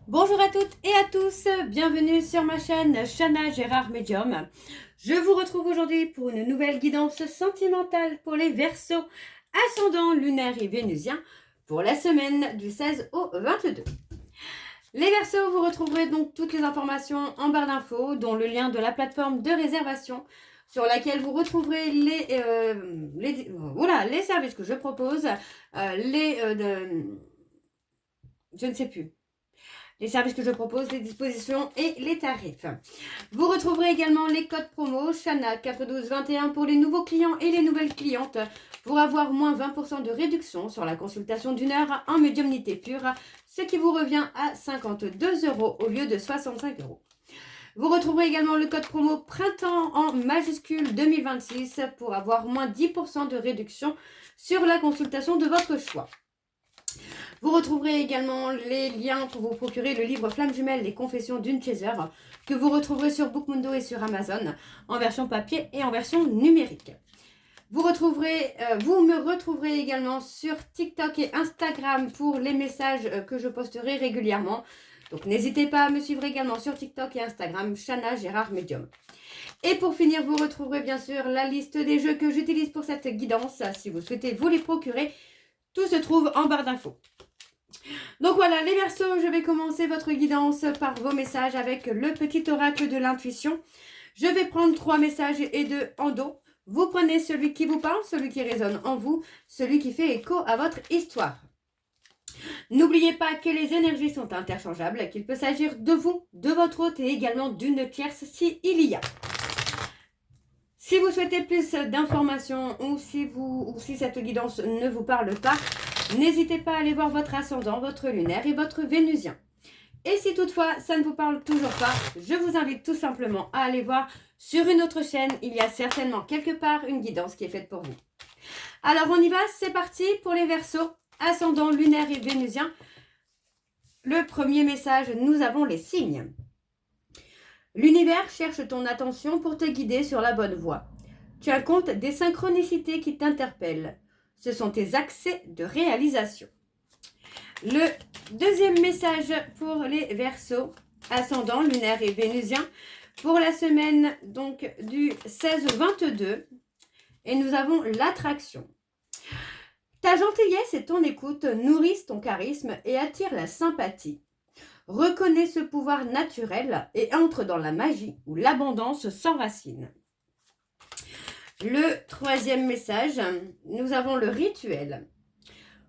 Bonjour à toutes et à tous, bienvenue sur ma chaîne Chana Gérard Medium. Je vous retrouve aujourd'hui pour une nouvelle guidance sentimentale pour les Verseaux, ascendant lunaire et vénusien pour la semaine du 16 au 22. Les Verseaux, vous retrouverez donc toutes les informations en barre d'infos, dont le lien de la plateforme de réservation sur laquelle vous retrouverez les services que je propose, je ne sais plus. Les services que je propose, les dispositions et les tarifs. Vous retrouverez également les codes promo Chana 41221 pour les nouveaux clients et les nouvelles clientes pour avoir moins 20% de réduction sur la consultation d'une heure en médiumnité pure, ce qui vous revient à 52 € au lieu de 65 €. Vous retrouverez également le code promo printemps en majuscule 2026 pour avoir moins 10% de réduction sur la consultation de votre choix. Vous retrouverez également les liens pour vous procurer le livre Flamme Jumelle, les confessions d'une chaser, que vous retrouverez sur Bookmundo et sur Amazon, en version papier et en version numérique. Vous me retrouverez également sur TikTok et Instagram pour les messages que je posterai régulièrement. Donc n'hésitez pas à me suivre également sur TikTok et Instagram, Chana Gérard Medium. Et pour finir, vous retrouverez bien sûr la liste des jeux que j'utilise pour cette guidance. Si vous souhaitez vous les procurer, tout se trouve en barre d'infos. Donc voilà, les Verseaux, je vais commencer votre guidance par vos messages avec le petit oracle de l'intuition. Je vais prendre 3 messages et 2 en dos. Vous prenez celui qui vous parle, celui qui résonne en vous, celui qui fait écho à votre histoire. N'oubliez pas que les énergies sont interchangeables, qu'il peut s'agir de vous, de votre hôte et également d'une tierce s'il y a. Si vous souhaitez plus d'informations ou si cette guidance ne vous parle pas, n'hésitez pas à aller voir votre ascendant, votre lunaire et votre vénusien. Et si toutefois ça ne vous parle toujours pas, je vous invite tout simplement à aller voir sur une autre chaîne. Il y a certainement quelque part une guidance qui est faite pour vous. Alors on y va, c'est parti pour les Verseaux, ascendant lunaire et vénusien. Le premier message, nous avons les signes. L'univers cherche ton attention pour te guider sur la bonne voie. Tiens compte des synchronicités qui t'interpellent. Ce sont tes accès de réalisation. Le deuxième message pour les Verseaux, ascendant lunaire et vénusien, pour la semaine donc du 16 au 22. Et nous avons l'attraction. Ta gentillesse et ton écoute nourrissent ton charisme et attirent la sympathie. Reconnais ce pouvoir naturel et entre dans la magie où l'abondance s'enracine. Le troisième message, nous avons le rituel.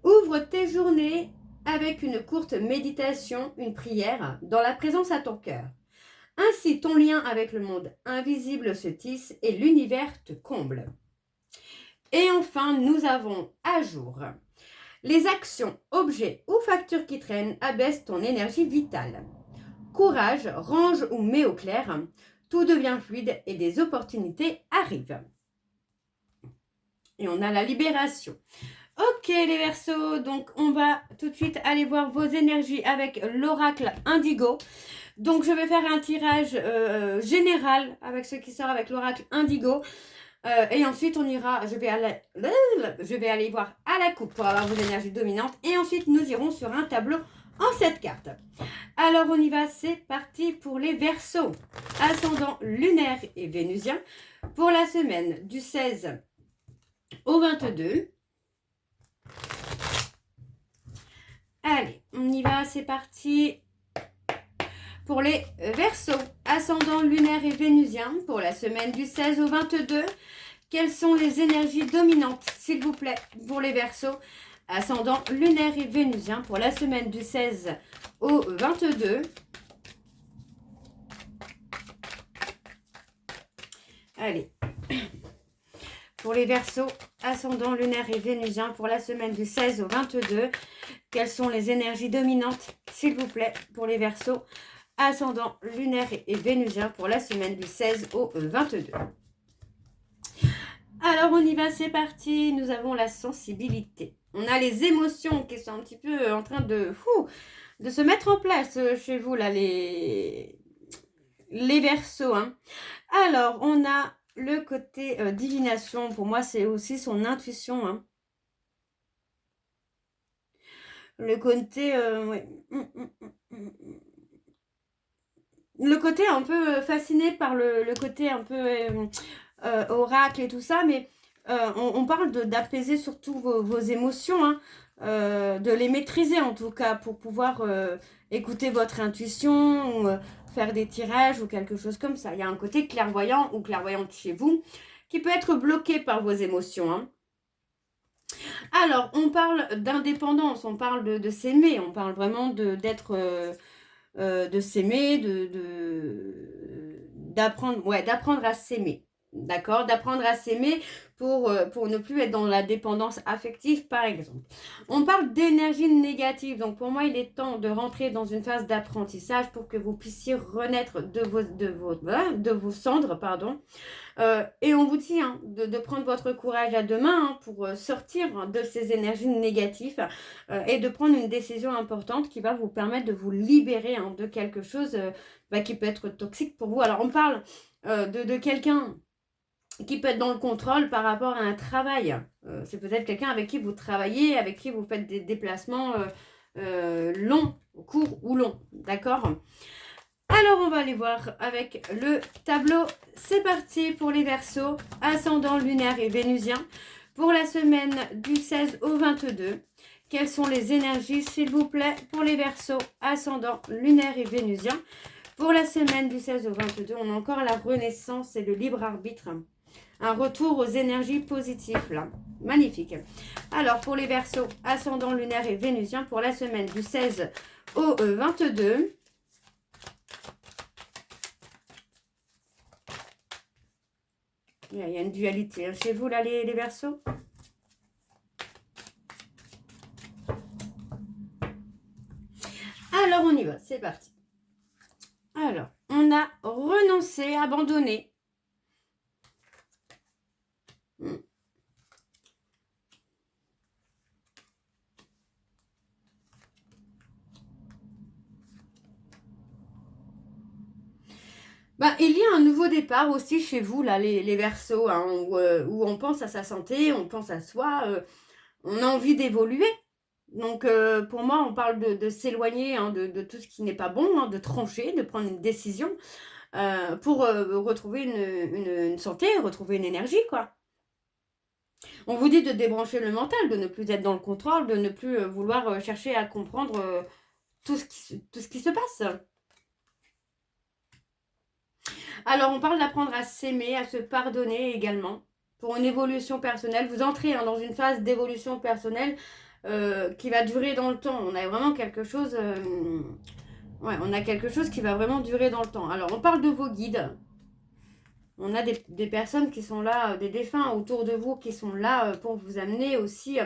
Ouvre tes journées avec une courte méditation, une prière, dans la présence à ton cœur. Ainsi, ton lien avec le monde invisible se tisse et l'univers te comble. Et enfin, nous avons à jour. Les actions, objets ou factures qui traînent abaissent ton énergie vitale. Courage, range ou mets au clair, tout devient fluide et des opportunités arrivent. Et on a la libération. Ok les Verseaux, donc on va tout de suite aller voir vos énergies avec l'oracle Indigo. Donc je vais faire un tirage général avec ce qui sort avec l'oracle Indigo. Et ensuite on ira, je vais aller voir à la coupe pour avoir vos énergies dominantes. Et ensuite nous irons sur un tableau en 7 cartes. Alors on y va, c'est parti pour les Verseaux. Ascendant lunaire et vénusien pour la semaine du 16 au 22. Allez, on y va, c'est parti pour les Verseaux, ascendant lunaire et vénusien pour la semaine du 16 au 22. Quelles sont les énergies dominantes, s'il vous plaît, pour les Verseaux, ascendant lunaire et vénusien pour la semaine du 16 au 22. Allez, pour les Verseaux, ascendant lunaire et vénusien pour la semaine du 16 au 22. Quelles sont les énergies dominantes, s'il vous plaît, pour les Verseaux, ascendant lunaire et vénusien pour la semaine du 16 au 22. Alors on y va, c'est parti. Nous avons la sensibilité. On a les émotions qui sont un petit peu en train de se mettre en place chez vous, là, les Verseaux. Hein. Alors, on a le côté divination. Pour moi, c'est aussi son intuition. Hein. Le côté... ouais. le côté un peu fasciné par le côté un peu oracle et tout ça, mais on parle d'apaiser surtout vos émotions, hein, de les maîtriser en tout cas pour pouvoir écouter votre intuition ou faire des tirages ou quelque chose comme ça. Il y a un côté clairvoyant ou clairvoyante chez vous qui peut être bloqué par vos émotions, hein. Alors, on parle d'indépendance, on parle de s'aimer, on parle vraiment de s'aimer, d'apprendre d'apprendre à s'aimer. D'accord? D'apprendre à s'aimer pour ne plus être dans la dépendance affective, par exemple. On parle d'énergie négative. Donc, pour moi, il est temps de rentrer dans une phase d'apprentissage pour que vous puissiez renaître de vos cendres, pardon. Et on vous dit de prendre votre courage à deux mains pour sortir de ces énergies négatives et de prendre une décision importante qui va vous permettre de vous libérer de quelque chose qui peut être toxique pour vous. Alors, on parle de quelqu'un qui peut être dans le contrôle par rapport à un travail. C'est peut-être quelqu'un avec qui vous travaillez, avec qui vous faites des déplacements longs, courts ou longs. D'accord ? Alors, on va aller voir avec le tableau. C'est parti pour les Verseaux, ascendant lunaire et vénusien. Pour la semaine du 16 au 22, quelles sont les énergies, s'il vous plaît, pour les Verseaux, ascendant lunaire et vénusien. Pour la semaine du 16 au 22, on a encore la renaissance et le libre arbitre. Un retour aux énergies positives, là. Magnifique. Alors, pour les Verseaux, ascendant lunaire et vénusien, pour la semaine du 16 au 22... Il y a une dualité chez vous, là, les Verseaux. Alors, on y va. C'est parti. Alors, on a renoncé, abandonné. Il y a un nouveau départ aussi chez vous, là, les Verseaux, où on pense à sa santé, on pense à soi, on a envie d'évoluer. Donc, pour moi, on parle de s'éloigner de tout ce qui n'est pas bon, de trancher, de prendre une décision pour retrouver une santé, retrouver une énergie, quoi. On vous dit de débrancher le mental, de ne plus être dans le contrôle, de ne plus vouloir chercher à comprendre tout ce qui se passe. Alors, on parle d'apprendre à s'aimer, à se pardonner également. Pour une évolution personnelle, vous entrez dans une phase d'évolution personnelle qui va durer dans le temps. On a vraiment quelque chose... on a quelque chose qui va vraiment durer dans le temps. Alors, on parle de vos guides. On a des personnes qui sont là, des défunts autour de vous qui sont là pour vous amener aussi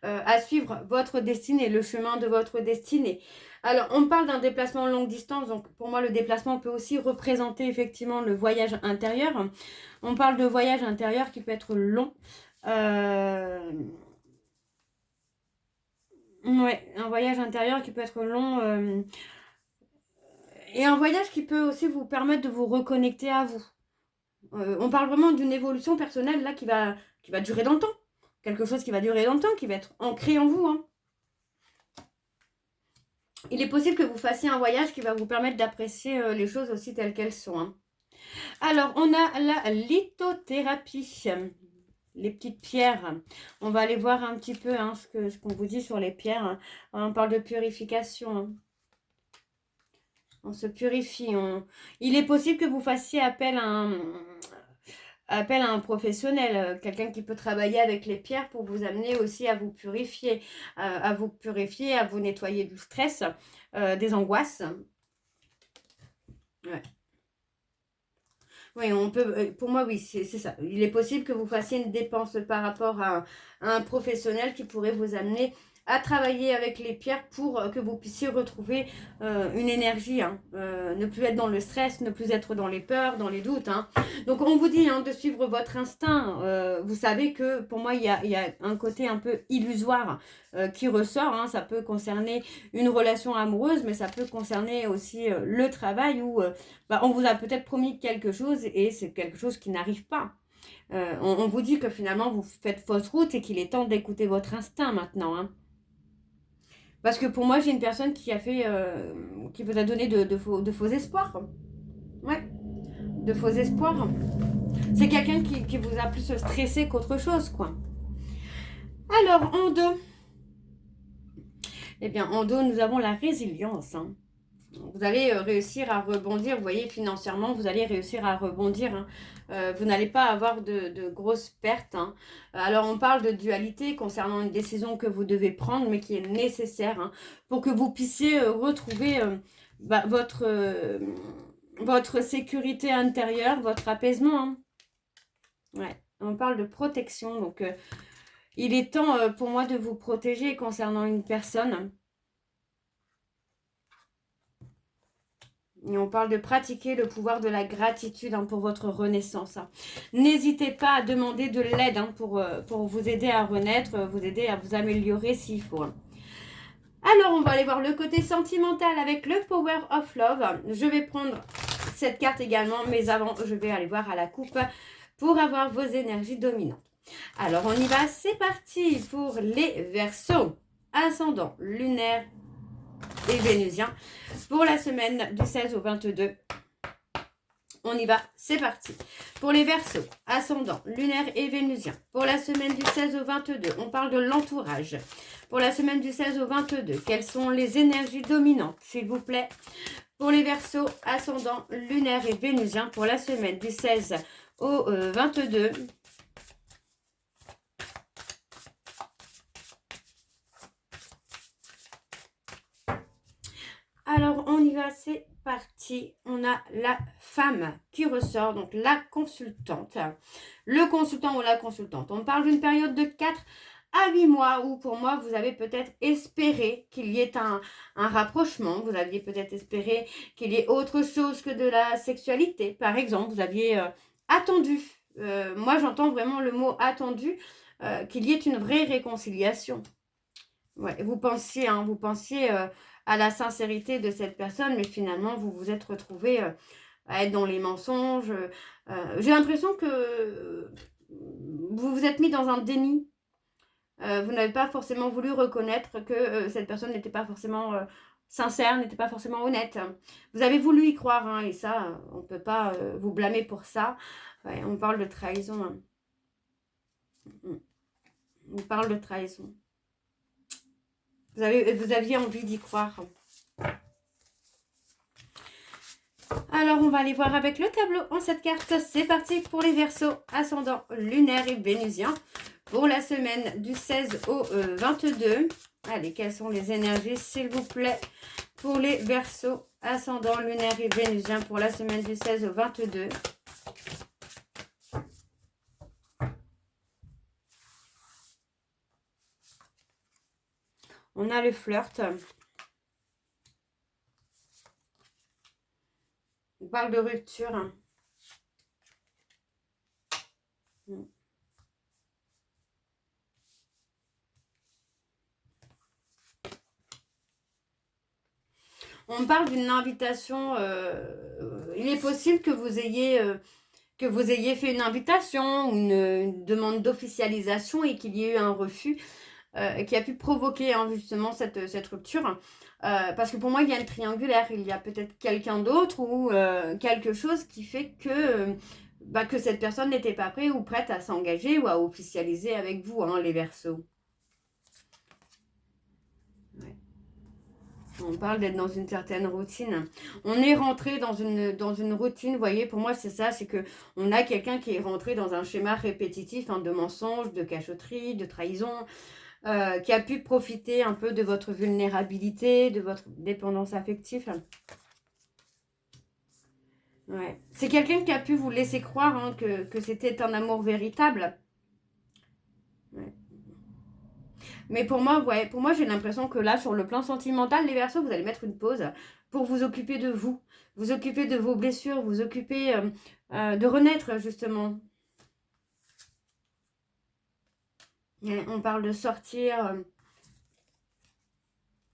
à suivre votre destinée, le chemin de votre destinée. Alors, on parle d'un déplacement longue distance. Donc, pour moi, le déplacement peut aussi représenter effectivement le voyage intérieur. On parle de voyage intérieur qui peut être long. Ouais, un voyage intérieur qui peut être long. Et un voyage qui peut aussi vous permettre de vous reconnecter à vous. On parle vraiment d'une évolution personnelle là qui va durer dans le temps. Quelque chose qui va durer dans le temps, qui va être ancré en vous. Il est possible que vous fassiez un voyage qui va vous permettre d'apprécier les choses aussi telles qu'elles sont. Alors, on a la lithothérapie. Les petites pierres. On va aller voir un petit peu ce qu'on vous dit sur les pierres. On parle de purification. On se purifie. Il est possible que vous fassiez appel à un professionnel, quelqu'un qui peut travailler avec les pierres pour vous amener aussi à vous purifier, à vous nettoyer du stress, des angoisses. Ouais. Oui, on peut, pour moi, oui, c'est ça. Il est possible que vous fassiez une dépense par rapport à un professionnel qui pourrait vous amener à travailler avec les pierres pour que vous puissiez retrouver une énergie, ne plus être dans le stress, ne plus être dans les peurs, dans les doutes. Donc on vous dit de suivre votre instinct. Vous savez que pour moi il y a un côté un peu illusoire qui ressort. Ça peut concerner une relation amoureuse, mais ça peut concerner aussi le travail où on vous a peut-être promis quelque chose et c'est quelque chose qui n'arrive pas. On vous dit que finalement vous faites fausse route et qu'il est temps d'écouter votre instinct maintenant. Parce que pour moi, j'ai une personne qui vous a donné de faux espoirs. Ouais, de faux espoirs. C'est quelqu'un qui vous a plus stressé qu'autre chose, quoi. Alors, en dos. Eh bien, en dos, nous avons la résilience. Hein. Vous allez réussir à rebondir. Vous voyez, financièrement, vous allez réussir à rebondir. Hein. Vous n'allez pas avoir de grosses pertes. Hein. Alors, on parle de dualité concernant une décision que vous devez prendre, mais qui est nécessaire hein, pour que vous puissiez retrouver votre sécurité intérieure, votre apaisement. Hein. Ouais, on parle de protection. Donc, il est temps pour moi de vous protéger concernant une personne. Et on parle de pratiquer le pouvoir de la gratitude hein, pour votre renaissance. Hein. N'hésitez pas à demander de l'aide hein, pour vous aider à renaître, vous aider à vous améliorer s'il faut. Hein. Alors, on va aller voir le côté sentimental avec le Power of Love. Je vais prendre cette carte également, mais avant, je vais aller voir à la coupe pour avoir vos énergies dominantes. Alors, on y va. C'est parti pour les Verseaux. Ascendant, lunaire et vénusien pour la semaine du 16 au 22. On y va, c'est parti. Pour les Verseaux, ascendant, lunaire et vénusien. Pour la semaine du 16 au 22, on parle de l'entourage. Pour la semaine du 16 au 22, quelles sont les énergies dominantes, s'il vous plaît? Pour les Verseaux, ascendant, lunaire et vénusien. Pour la semaine du 16 au 22. Alors, on y va, c'est parti. On a la femme qui ressort, donc la consultante. Le consultant ou la consultante. On parle d'une période de 4 à 8 mois où, pour moi, vous avez peut-être espéré qu'il y ait un rapprochement. Vous aviez peut-être espéré qu'il y ait autre chose que de la sexualité. Par exemple, vous aviez attendu. Moi, j'entends vraiment le mot attendu, qu'il y ait une vraie réconciliation. Ouais, vous pensiez à la sincérité de cette personne, mais finalement, vous vous êtes retrouvé à être dans les mensonges. J'ai l'impression que vous vous êtes mis dans un déni. Vous n'avez pas forcément voulu reconnaître que cette personne n'était pas forcément sincère, n'était pas forcément honnête. Vous avez voulu y croire, hein, et ça, on ne peut pas vous blâmer pour ça. Ouais, on parle de trahison. Hein. On parle de trahison. Vous aviez envie d'y croire. Alors, on va aller voir avec le tableau en cette carte. C'est parti pour les Verseaux, ascendant, lunaire et vénusien. Pour la semaine du 16 au 22. Allez, quelles sont les énergies, s'il vous plaît, pour les Verseaux, ascendant, lunaire et vénusien pour la semaine du 16 au 22. On a le flirt. On parle de rupture. On parle d'une invitation. Il est possible que vous ayez fait une invitation ou une demande d'officialisation et qu'il y ait eu un refus. Qui a pu provoquer hein, justement cette rupture. Parce que pour moi, il y a une triangulaire. Il y a peut-être quelqu'un d'autre ou quelque chose qui fait que cette personne n'était pas prête ou prête à s'engager ou à officialiser avec vous, hein, les Verseaux. Ouais. On parle d'être dans une certaine routine. On est rentré dans une routine, vous voyez, pour moi c'est ça, c'est que on a quelqu'un qui est rentré dans un schéma répétitif hein, de mensonges, de cachotterie, de trahison. Qui a pu profiter un peu de votre vulnérabilité, de votre dépendance affective. Ouais. C'est quelqu'un qui a pu vous laisser croire hein, que c'était un amour véritable. Ouais. Mais pour moi, j'ai l'impression que là, sur le plan sentimental, les Verseaux, vous allez mettre une pause pour vous occuper de vous. Vous occuper de vos blessures, vous occuper de renaître, justement. On parle de sortir,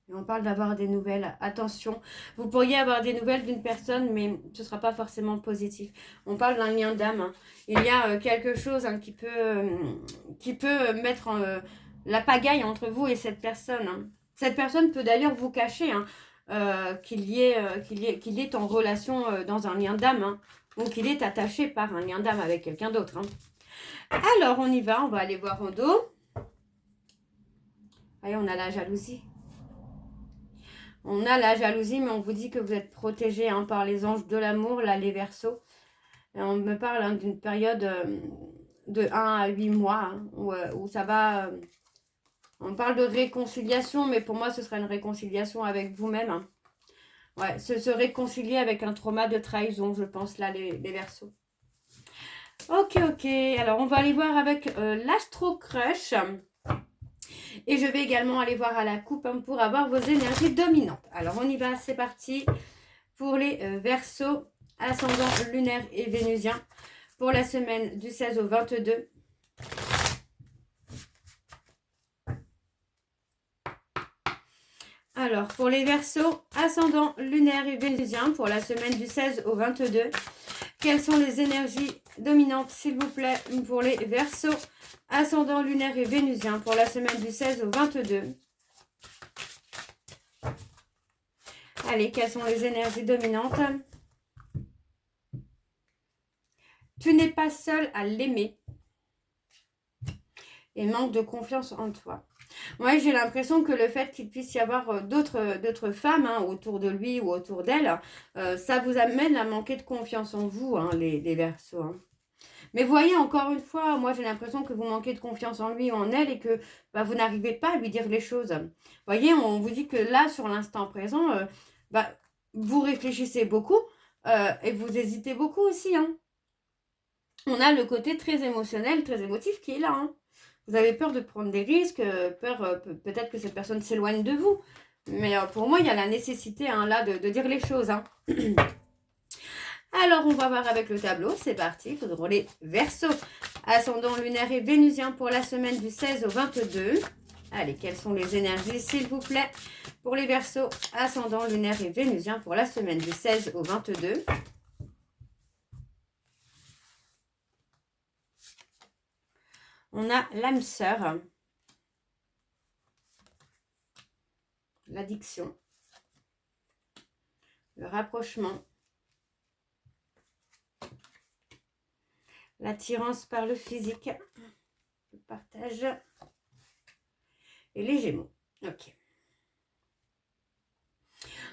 on parle d'avoir des nouvelles. Attention, vous pourriez avoir des nouvelles d'une personne, mais ce ne sera pas forcément positif. On parle d'un lien d'âme. Hein. Il y a quelque chose hein, qui peut mettre la pagaille entre vous et cette personne. Hein. Cette personne peut d'ailleurs vous cacher. Hein. qu'il est en relation dans un lien d'âme, hein, ou qu'il est attaché par un lien d'âme avec quelqu'un d'autre. Hein. Alors, on y va, on va aller voir en dos. Voyez, on a la jalousie. On a la jalousie, mais on vous dit que vous êtes protégés hein, par les anges de l'amour, là, les Verseaux. Et on me parle hein, d'une période de 1 à 8 mois, hein, où ça va... on parle de réconciliation, mais pour moi, ce sera une réconciliation avec vous-même. Hein. Ouais, se réconcilier avec un trauma de trahison, je pense, là, les Verseaux. Ok. Alors, on va aller voir avec l'Astro Crush. Et je vais également aller voir à la coupe hein, pour avoir vos énergies dominantes. Alors, on y va, c'est parti pour les Verseaux, ascendant lunaire et vénusien pour la semaine du 16 au 22. Alors, pour les Verseaux, ascendant lunaire et vénusien pour la semaine du 16 au 22. Quelles sont les énergies dominantes, s'il vous plaît, pour les Verseaux, ascendant lunaire et vénusien pour la semaine du 16 au 22. Allez, quelles sont les énergies dominantes? Tu n'es pas seul à l'aimer. Et manque de confiance en toi. Moi, j'ai l'impression que le fait qu'il puisse y avoir d'autres femmes hein, autour de lui ou autour d'elle, ça vous amène à manquer de confiance en vous, hein, les Verseaux. Hein. Mais voyez, encore une fois, moi j'ai l'impression que vous manquez de confiance en lui ou en elle et que bah, vous n'arrivez pas à lui dire les choses. Voyez, on vous dit que là, sur l'instant présent, vous réfléchissez beaucoup et vous hésitez beaucoup aussi. Hein. On a le côté très émotionnel, très émotif qui est là. Hein. Vous avez peur de prendre des risques, peur peut-être que cette personne s'éloigne de vous. Mais pour moi, il y a la nécessité hein, là de dire les choses. Hein. Alors, on va voir avec le tableau. C'est parti. Pour les Verseaux, ascendant lunaire et vénusien pour la semaine du 16 au 22. Allez, quelles sont les énergies, s'il vous plaît, pour les Verseaux, ascendant lunaire et vénusien pour la semaine du 16 au 22. On a l'âme sœur, l'addiction, le rapprochement, l'attirance par le physique, le partage et les Gémeaux. Ok.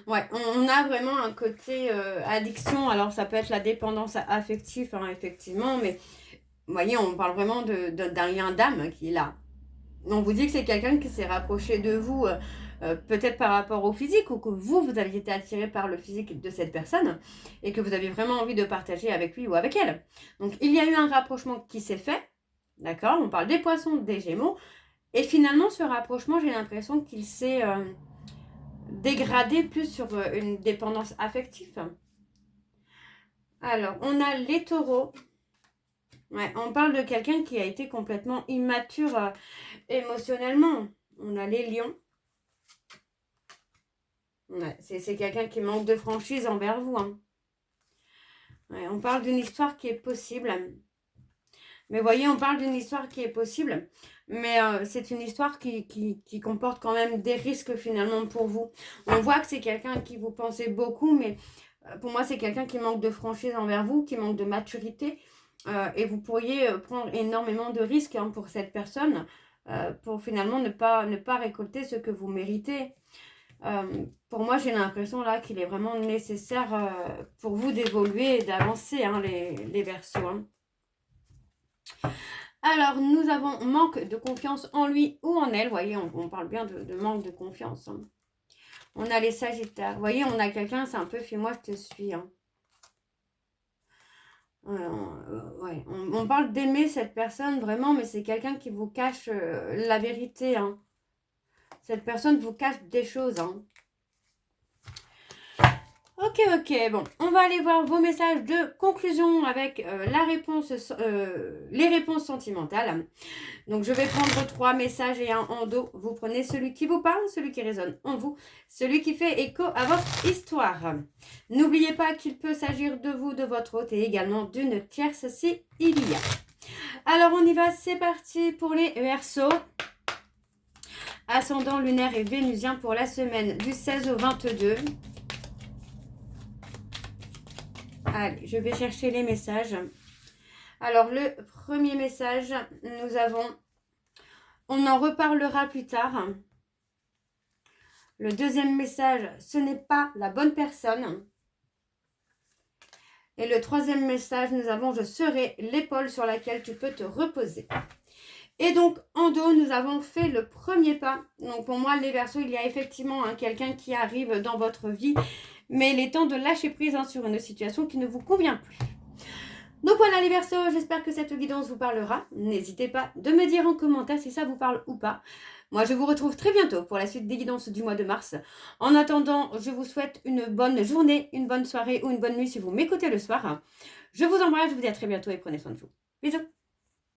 Ouais, on a vraiment un côté addiction. Alors, ça peut être la dépendance affective, hein, effectivement, mais vous voyez, on parle vraiment d'un lien d'âme qui est là. On vous dit que c'est quelqu'un qui s'est rapproché de vous, peut-être par rapport au physique, ou que vous aviez été attiré par le physique de cette personne, et que vous avez vraiment envie de partager avec lui ou avec elle. Donc, il y a eu un rapprochement qui s'est fait, d'accord? On parle des Poissons, des Gémeaux, et finalement, ce rapprochement, j'ai l'impression qu'il s'est dégradé plus sur une dépendance affective. Alors, on a les Taureaux. Ouais, on parle de quelqu'un qui a été complètement immature émotionnellement. On a les Lions. Ouais, c'est quelqu'un qui manque de franchise envers vous. Hein. Ouais, on parle d'une histoire qui est possible. Mais voyez, on parle d'une histoire qui est possible. Mais c'est une histoire qui comporte quand même des risques finalement pour vous. On voit que c'est quelqu'un à qui vous pensez beaucoup. Mais pour moi, c'est quelqu'un qui manque de franchise envers vous, qui manque de maturité. Et vous pourriez prendre énormément de risques hein, pour cette personne pour finalement ne pas récolter ce que vous méritez. Pour moi, j'ai l'impression là qu'il est vraiment nécessaire pour vous d'évoluer et d'avancer, hein, les Verseaux. Hein. Alors, nous avons manque de confiance en lui ou en elle. Vous voyez, on parle bien de manque de confiance. Hein. On a les Sagittaires. Vous voyez, on a quelqu'un, c'est un peu « fais-moi, je te suis hein. ». Ouais, on parle d'aimer cette personne vraiment, mais c'est quelqu'un qui vous cache la vérité. Hein. Cette personne vous cache des choses. Hein. Ok, bon, on va aller voir vos messages de conclusion avec les réponses sentimentales. Donc, je vais prendre 3 messages et un en dos. Vous prenez celui qui vous parle, celui qui résonne en vous, celui qui fait écho à votre histoire. N'oubliez pas qu'il peut s'agir de vous, de votre hôte et également d'une tierce si il y a. Alors, on y va, c'est parti pour les Verseaux. ascendant lunaire et vénusien pour la semaine du 16 au 22. Allez, je vais chercher les messages. Alors, le premier message, nous avons « On en reparlera plus tard ». Le deuxième message, « Ce n'est pas la bonne personne ». Et le troisième message, nous avons « Je serai l'épaule sur laquelle tu peux te reposer ». Et donc, en dos, nous avons fait le premier pas. Donc, pour moi, les Verseaux, il y a effectivement quelqu'un qui arrive dans votre vie. Mais il est temps de lâcher prise sur une situation qui ne vous convient plus. Donc voilà les Verseaux, j'espère que cette guidance vous parlera. N'hésitez pas de me dire en commentaire si ça vous parle ou pas. Moi, je vous retrouve très bientôt pour la suite des guidances du mois de mars. En attendant, je vous souhaite une bonne journée, une bonne soirée ou une bonne nuit si vous m'écoutez le soir. Je vous embrasse, je vous dis à très bientôt et prenez soin de vous. Bisous.